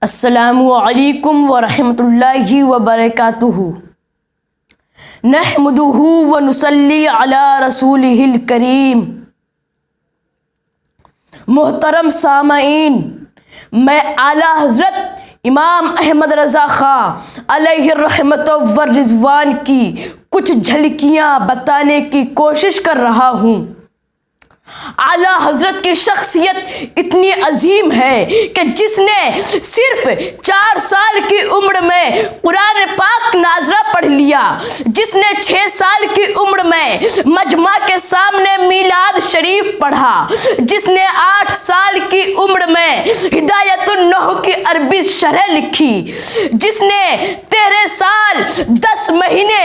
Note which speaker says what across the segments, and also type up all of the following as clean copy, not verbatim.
Speaker 1: السلام علیکم ورحمۃ اللہ وبرکاتہ۔ نحمدہ ونصلی علی رسولہ الکریم۔ محترم سامعین، میں اعلیٰ حضرت امام احمد رضا خان علیہ الرحمۃ والرضوان کی کچھ جھلکیاں بتانے کی کوشش کر رہا ہوں۔ اعلیٰ حضرت کی شخصیت اتنی عظیم ہے کہ جس نے صرف 4 سال کی عمر میں قرآن پاک ناظرہ پڑھ لیا، جس نے 6 سال کی عمر میں مجمع کے سامنے میلاد شریف پڑھا، جس نے 8 سال کی عمر میں ہدایت النحو کی عربی شرح لکھی، جس نے 13 سال 10 مہینے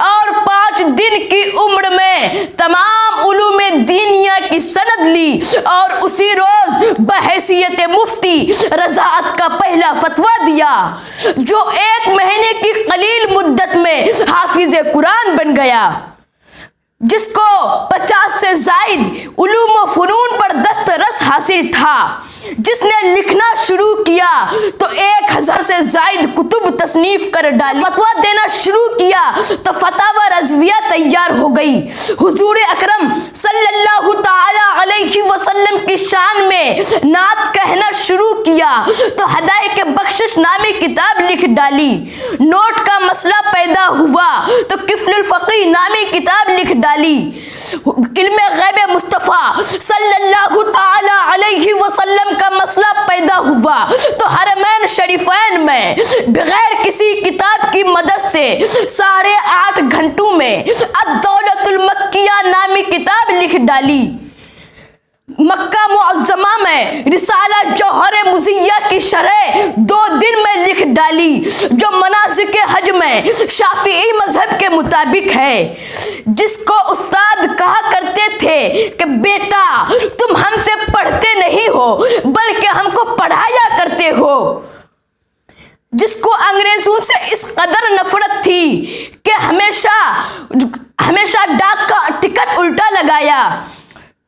Speaker 1: اور 5 دن کی عمر میں تمام علوم دینیہ کی سند لی اور اسی روز بحیثیت مفتی رضاعت کا پہلا فتویٰ دیا، جو 1 مہینے کی قلیل مدت میں حافظ قرآن بن گیا، جس کو 50 سے زائد علوم و فنون پر دسترس حاصل تھا، جس نے لکھنا شروع کیا تو 1000 سے زائد کتب تصنیف کر ڈالی، فتویٰ دینا شروع کیا تو فتاوی رضویہ تیار ہو گئی، حضور اکرم صلی اللہ تعالی علیہ وسلم کی شان میں نعت کہنا شروع کیا تو ہدایت بخشش نامی کتاب لکھ ڈالی، نوٹ کا مسئلہ پیدا ہوا تو کفل الفقی نامی کتاب لکھ ڈالی، علم غیب مصطفیٰ صلی اللہ تعالی علیہ وسلم کا مسئلہ پیدا ہوا تو حرمین شریفین میں بغیر کسی کتاب کی مدد سے 8.5 گھنٹوں میں الدولۃ المکیہ نامی کتاب لکھ ڈالی، مکہ معظمہ میں رسالہ جوہر مزیہ کی شرح 2 دن میں لکھ ڈالی، جو مناسک حج میں شافعی مذہب کے مطابق ہے، جس کو استاد کہا کرتے تھے کہ بیٹا تم ہم سے پڑھتے نہیں ہو بلکہ ہم کو پڑھایا کرتے ہو، جس کو انگریزوں سے اس قدر نفرت تھی کہ ہمیشہ ڈاک کا ٹکٹ الٹا لگایا،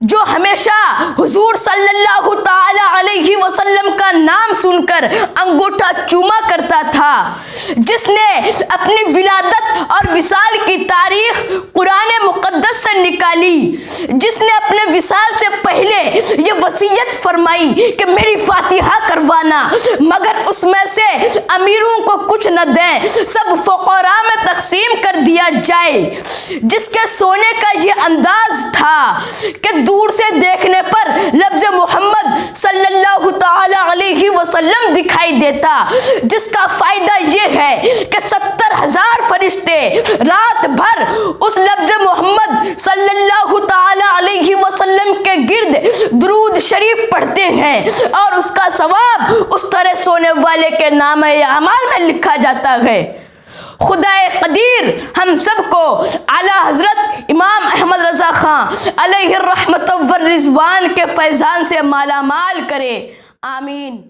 Speaker 1: جو ہمیشہ حضور صلی اللہ تعالی علیہ وسلم کا نام سن کر انگوٹھا چوما کرتا تھا، جس نے اپنی ولادت اور وصال کی تاریخ قرآن مقدس سے نکالی، جس نے اپنے وصال سے پہلے یہ وصیت فرمائی کہ میری فاتحہ کروانا، مگر اس میں سے امیروں کو کچھ نہ دیں، سب فقراء میں تقسیم کر دیا جائے، جس کے سونے کا یہ انداز تھا کہ دور سے دیکھنے پر لفظ محمد صلی اللہ تعالی علیہ وسلم دکھائی دیتا، جس کا فائدہ یہ ہے کہ 70,000 فرشتے رات بھر اس لفظ محمد صلی اللہ تعالی علیہ وسلم کے گرد درود شریف پڑھتے ہیں اور اس کا ثواب اس طرح سونے والے کے نامہ اعمال میں لکھا جاتا ہے۔ خدا قدیر ہم سب کو اعلیٰ حضرت امام احمد رضا خان علیہ الرحمۃ والرضوان کے فیضان سے مالا مال کرے، آمین۔